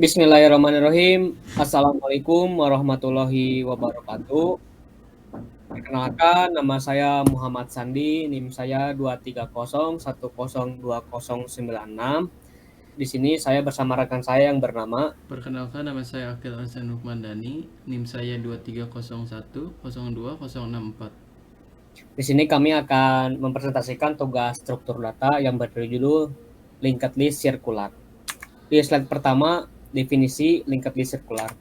Bismillahirrahmanirrahim. Assalamualaikum warahmatullahi wabarakatuh. Perkenalkan, nama saya Muhammad Sandi, NIM saya 230102096. Di sini saya bersama rekan saya yang bernama. Perkenalkan, nama saya Akil Hasan Nukmandani, NIM saya 2301020064. Di sini kami akan mempresentasikan tugas struktur data yang berjudul linked list sirkular. Di slide pertama, definisi linked list sirkular.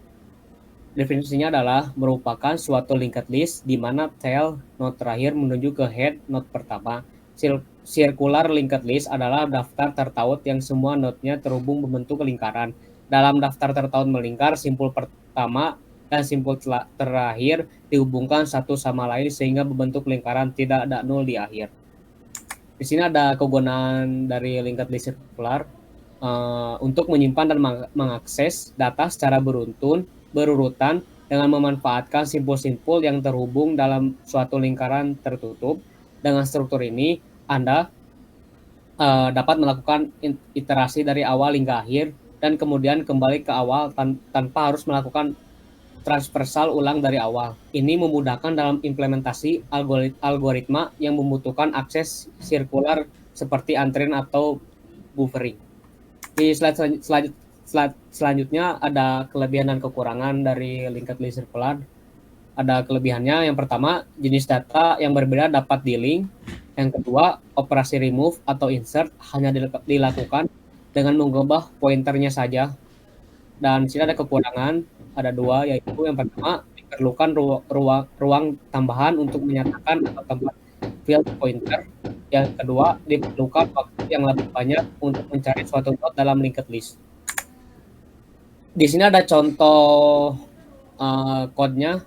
Definisinya adalah merupakan suatu linked list di mana tail node terakhir menuju ke head node pertama. Circular linked list adalah daftar tertaut yang semua node-nya terhubung membentuk lingkaran. Dalam daftar tertaut melingkar, simpul pertama dan simpul terakhir dihubungkan satu sama lain sehingga membentuk lingkaran, tidak ada nol di akhir. Di sini ada kegunaan dari linked list circular untuk menyimpan dan mengakses data secara berurutan dengan memanfaatkan simpul-simpul yang terhubung dalam suatu lingkaran tertutup. Dengan struktur ini, Anda dapat melakukan iterasi dari awal hingga akhir dan kemudian kembali ke awal tanpa harus melakukan transversal ulang dari awal. Ini memudahkan dalam implementasi algoritma yang membutuhkan akses sirkular seperti antrian atau buffering. Di slide selanjutnya ada kelebihan dan kekurangan dari linked list circular. Ada kelebihannya, yang pertama, jenis data yang berbeda dapat di-link. Yang kedua, operasi remove atau insert hanya dilakukan dengan mengubah pointernya saja. Dan sini ada kekurangan, ada dua, yaitu yang pertama, diperlukan ruang tambahan untuk menyatakan atau tempat field pointer. Yang kedua, diperlukan waktu yang lebih banyak untuk mencari suatu node dalam linked list. Di sini ada contoh kodenya.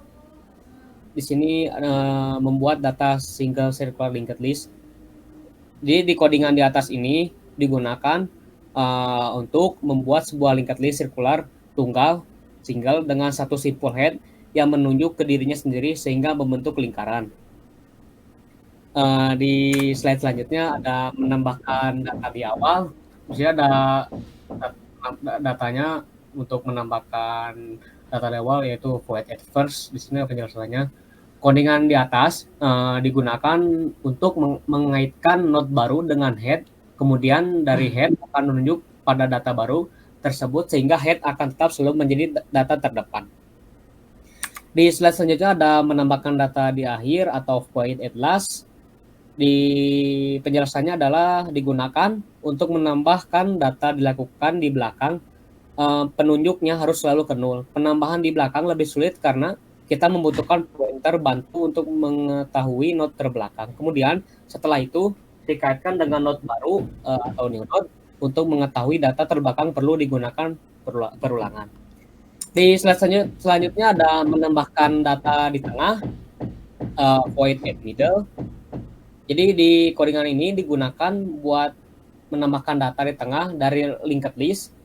Di sini membuat data single circular linked list. Jadi di codingan di atas ini digunakan untuk membuat sebuah linked list circular tunggal single dengan satu simpul head yang menunjuk ke dirinya sendiri sehingga membentuk lingkaran. Di slide selanjutnya ada menambahkan data di awal. Di sini ada datanya untuk menambahkan data di awal, yaitu void at first. Di sini penjelasannya. Codingan di atas digunakan untuk mengaitkan node baru dengan head, kemudian dari head akan menunjuk pada data baru tersebut sehingga head akan tetap selalu menjadi data terdepan. Di slide selanjutnya ada menambahkan data di akhir atau void at last. Di penjelasannya adalah digunakan untuk menambahkan data dilakukan di belakang. Penunjuknya harus selalu ke nol. Penambahan di belakang lebih sulit karena kita membutuhkan pointer bantu untuk mengetahui node terbelakang. Kemudian setelah itu dikaitkan dengan node baru atau new node untuk mengetahui data terbelakang perlu digunakan perulangan. Di slide selanjutnya ada menambahkan data di tengah, void at middle. Jadi di codingan ini digunakan buat menambahkan data di tengah dari linked list,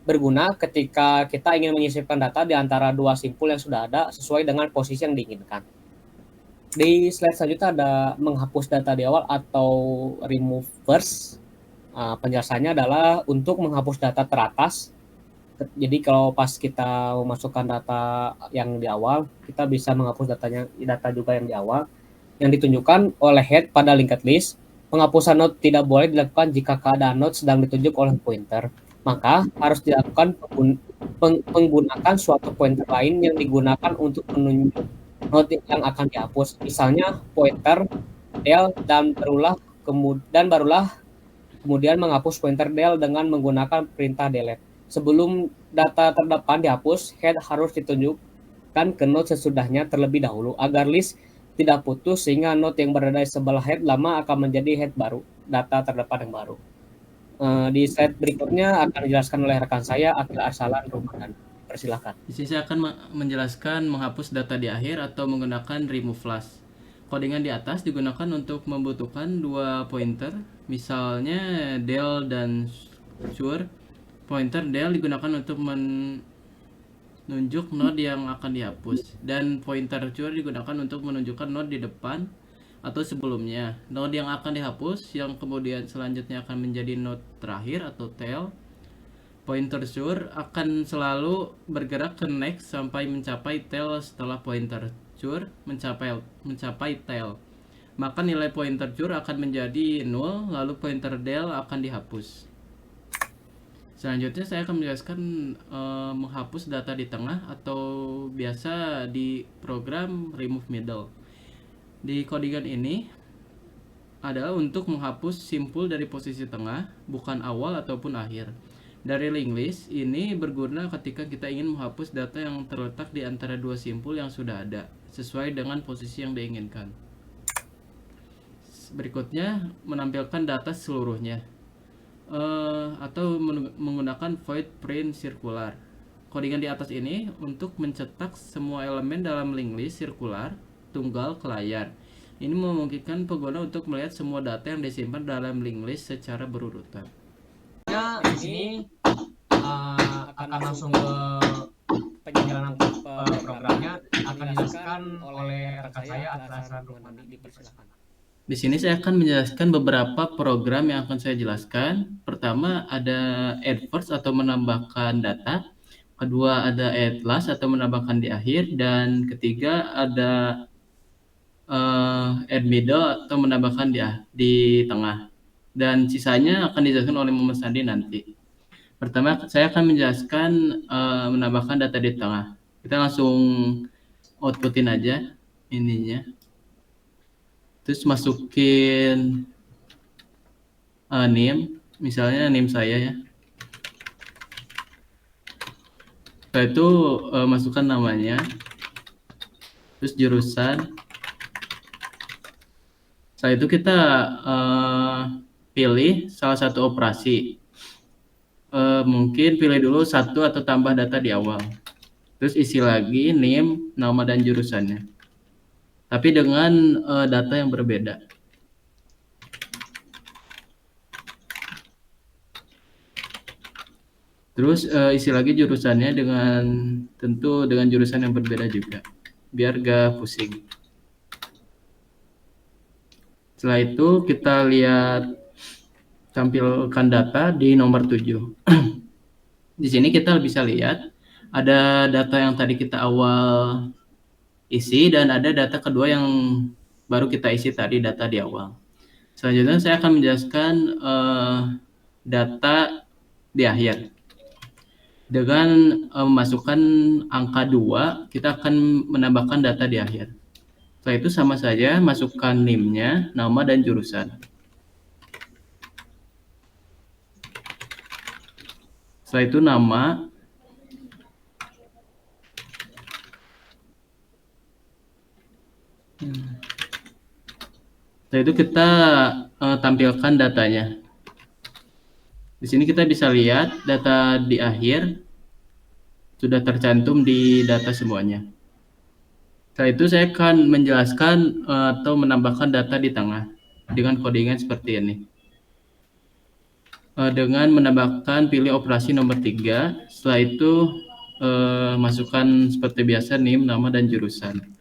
berguna ketika kita ingin menyisipkan data di antara dua simpul yang sudah ada sesuai dengan posisi yang diinginkan. Di slide selanjutnya ada menghapus data di awal atau remove first. Penjelasannya adalah untuk menghapus data teratas. Jadi kalau pas kita memasukkan data yang di awal, kita bisa menghapus data juga yang di awal yang ditunjukkan oleh head pada linked list. Penghapusan node tidak boleh dilakukan jika keadaan node sedang ditunjuk oleh pointer. Maka harus dilakukan penggunaan suatu pointer lain yang digunakan untuk menunjuk node yang akan dihapus. Misalnya pointer del dan barulah kemudian menghapus pointer del dengan menggunakan perintah delete. Sebelum data terdepan dihapus, head harus ditunjukkan ke node sesudahnya terlebih dahulu agar list tidak putus sehingga node yang berada di sebelah head lama akan menjadi head baru, data terdepan yang baru. Di slide berikutnya akan dijelaskan oleh rekan saya, Akil Arsalan Rumadan. Persilahkan. Di sini saya akan menjelaskan menghapus data di akhir atau menggunakan remove last. Codingan di atas digunakan untuk membutuhkan dua pointer, misalnya del dan sur. Pointer del digunakan untuk menunjuk node yang akan dihapus, dan pointer sur digunakan untuk menunjukkan node di depan atau sebelumnya. Node yang akan dihapus yang kemudian selanjutnya akan menjadi node terakhir atau tail Pointer cure akan selalu bergerak ke next sampai mencapai tail setelah pointer cure mencapai tail. Maka nilai pointer cure akan menjadi 0, lalu pointer del akan dihapus. Selanjutnya saya akan menjelaskan menghapus data di tengah atau biasa di program remove middle. Di codingan ini adalah untuk menghapus simpul dari posisi tengah, bukan awal ataupun akhir. Dari linked list ini berguna ketika kita ingin menghapus data yang terletak di antara dua simpul yang sudah ada, sesuai dengan posisi yang diinginkan. Berikutnya, menampilkan data seluruhnya. Atau menggunakan void print circular. Codingan di atas ini untuk mencetak semua elemen dalam linked list sirkular tunggal ke layar. Ini memungkinkan pengguna untuk melihat semua data yang disimpan dalam linked list secara berurutan. Di sini akan langsung ke penjalanan programnya akan dijelaskan oleh rekan saya Atasan Rukmana. Dipersilakan. Di sini saya akan menjelaskan beberapa program yang akan saya jelaskan. Pertama ada add first atau menambahkan data. Kedua ada add last atau menambahkan di akhir. Dan ketiga ada add middle atau menambahkan di tengah. Dan sisanya akan dijelaskan oleh Muhammad Sandi nanti. Pertama saya akan menjelaskan menambahkan data di tengah. Kita langsung outputin aja ininya. Terus masukin name, misalnya name saya ya. Setelah itu masukkan namanya, terus jurusan. Setelah itu kita pilih salah satu operasi. Mungkin pilih dulu satu atau tambah data di awal. Terus isi lagi name, nama dan jurusannya. Tapi dengan data yang berbeda. Terus isi lagi jurusannya tentu dengan jurusan yang berbeda juga, biar gak pusing. Setelah itu kita lihat tampilkan data di nomor 7. Di sini kita bisa lihat ada data yang tadi kita awal isi dan ada data kedua yang baru kita isi tadi, data di awal. Selanjutnya saya akan menjelaskan data di akhir. Dengan memasukkan angka 2, kita akan menambahkan data di akhir. Setelah itu sama saja, masukkan NIM-nya, nama dan jurusan. Setelah itu nama. Setelah itu kita tampilkan datanya. Di sini kita bisa lihat data di akhir sudah tercantum di data semuanya. Setelah itu saya akan menjelaskan atau menambahkan data di tengah dengan codingan seperti ini. Dengan menambahkan pilih operasi nomor 3, setelah itu masukkan seperti biasa name, nama dan jurusan.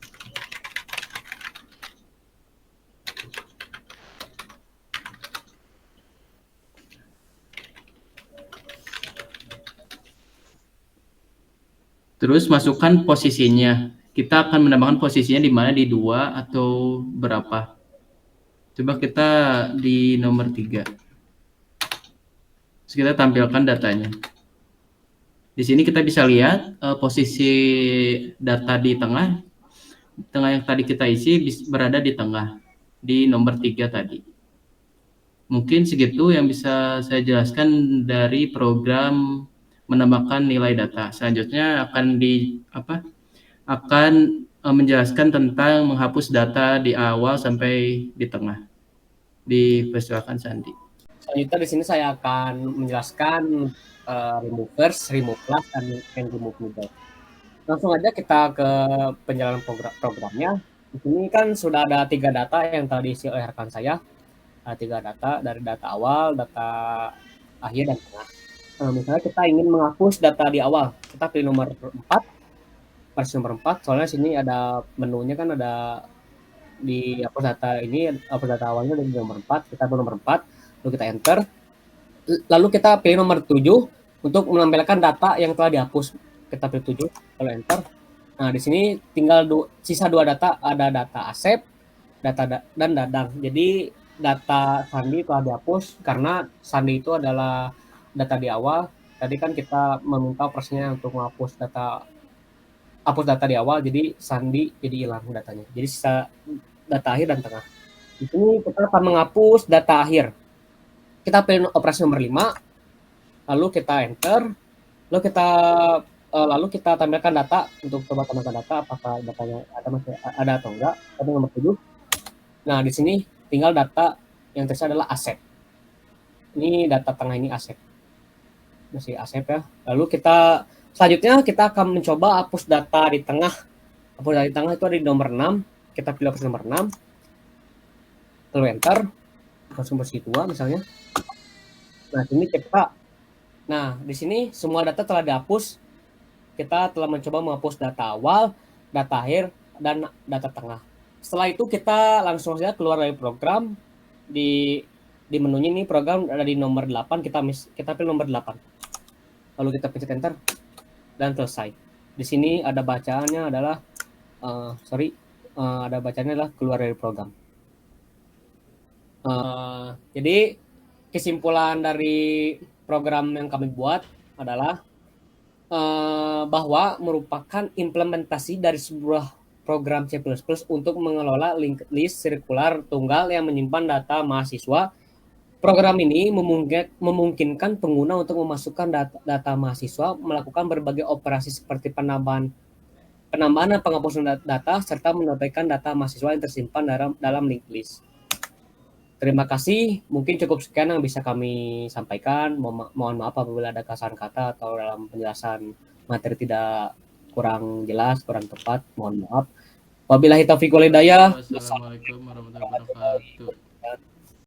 Terus masukkan posisinya. Kita akan menambahkan posisinya di mana, di 2 atau berapa. Coba kita di nomor 3. Terus kita tampilkan datanya. Di sini kita bisa lihat posisi data di tengah yang tadi kita isi berada di tengah, di nomor 3 tadi. Mungkin segitu yang bisa saya jelaskan dari program menambahkan nilai data. Selanjutnya akan menjelaskan tentang menghapus data di awal sampai di tengah. Dipersilakan Sandi. Selanjutnya di sini saya akan menjelaskan remove first, remove last, dan remove middle. Langsung aja kita ke penjalanan programnya. Di sini kan sudah ada 3 data yang telah diisi oleh rekan saya. 3 data, dari data awal, data akhir, dan tengah. Misalnya kita ingin menghapus data di awal, kita pilih nomor 4, versi nomor 4, soalnya sini ada menunya kan ada di hapus data ini, hapus data awalnya ada di nomor 4, kita pilih nomor 4, lalu kita enter, lalu kita pilih nomor 7, untuk menampilkan data yang telah dihapus. Kita pilih 7, kalau enter. Nah, di sini tinggal sisa 2 data, ada data Asep, dan Dadang. Jadi data Sandi telah dihapus karena Sandi itu adalah data di awal. Tadi kan kita meminta operasinya untuk hapus data di awal, jadi Sandi jadi hilang datanya. Jadi sisa data akhir dan tengah. Di sini kita akan menghapus data akhir. Kita pilih operasi nomor 5, lalu kita enter, lalu kita tampilkan data untuk coba tampilkan data apakah datanya ada atau enggak. Tapi nomor 7. Nah, di sini tinggal data yang tersisa adalah Asep. Ini data tengah ini Asep. Masih Asep ya. Lalu selanjutnya kita akan mencoba hapus data di tengah. Hapus data di tengah itu ada di nomor 6. Kita pilih opsi nomor 6. Lalu enter. Langsung bersih 2 misalnya. Nah, di sini semua data telah dihapus. Kita telah mencoba menghapus data awal, data akhir, dan data tengah. Setelah itu kita langsung saja keluar dari program. Di menunya ini program ada di nomor 8, kita pilih nomor 8. Lalu kita pencet enter dan selesai. Di sini ada bacaannya adalah ada bacaannya adalah keluar dari program. Jadi kesimpulan dari program yang kami buat adalah bahwa merupakan implementasi dari sebuah program C++ untuk mengelola linked list sirkular tunggal yang menyimpan data mahasiswa. Program ini memungkinkan pengguna untuk memasukkan data mahasiswa, melakukan berbagai operasi seperti penambahan dan penghapusan data, serta menyampaikan data mahasiswa yang tersimpan dalam linked list. Terima kasih, mungkin cukup sekian yang bisa kami sampaikan. Mohon maaf apabila ada kesalahan kata atau dalam penjelasan materi tidak kurang jelas, kurang tepat. Mohon maaf. Wabillahi taufiq wal hidayah. Wassalamualaikum warahmatullahi wabarakatuh.